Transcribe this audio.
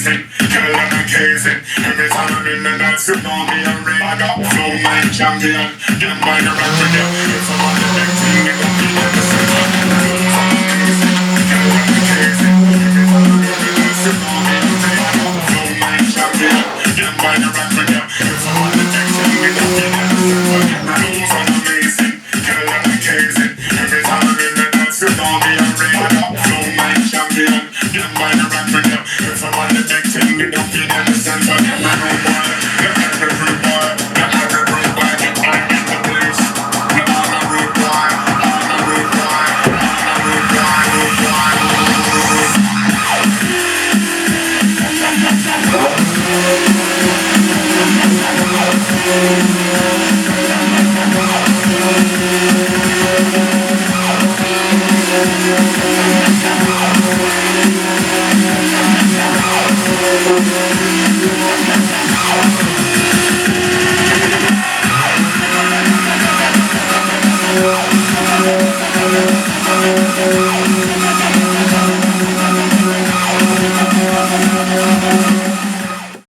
amazing, girl, I'm amazing. Every time I'm in the dance, you know me, I'm ready. I got flow, man, champion. Get by the rock with you. If I'm on the big team, it don't be the same. Girl, I'm amazing, girl, I'm amazing. Every time I'm in the dance, you know me, I'm ready. I got flow, man, champion. Get by the rock with you. If I'm on the big team, it don't be the same. Girl, I'm amazing, girl, I'm amazing. Every time I'm in the dance, you know me, I'm ready. I got flow, man, champion. Get by the rock with you. If I'm on the big team, it don't be the same. So get my room, boy. Get my room, boy. Get my room, boy. Get my in the place. Get my room, boy. My room, boy. My room, boy. Room, boy.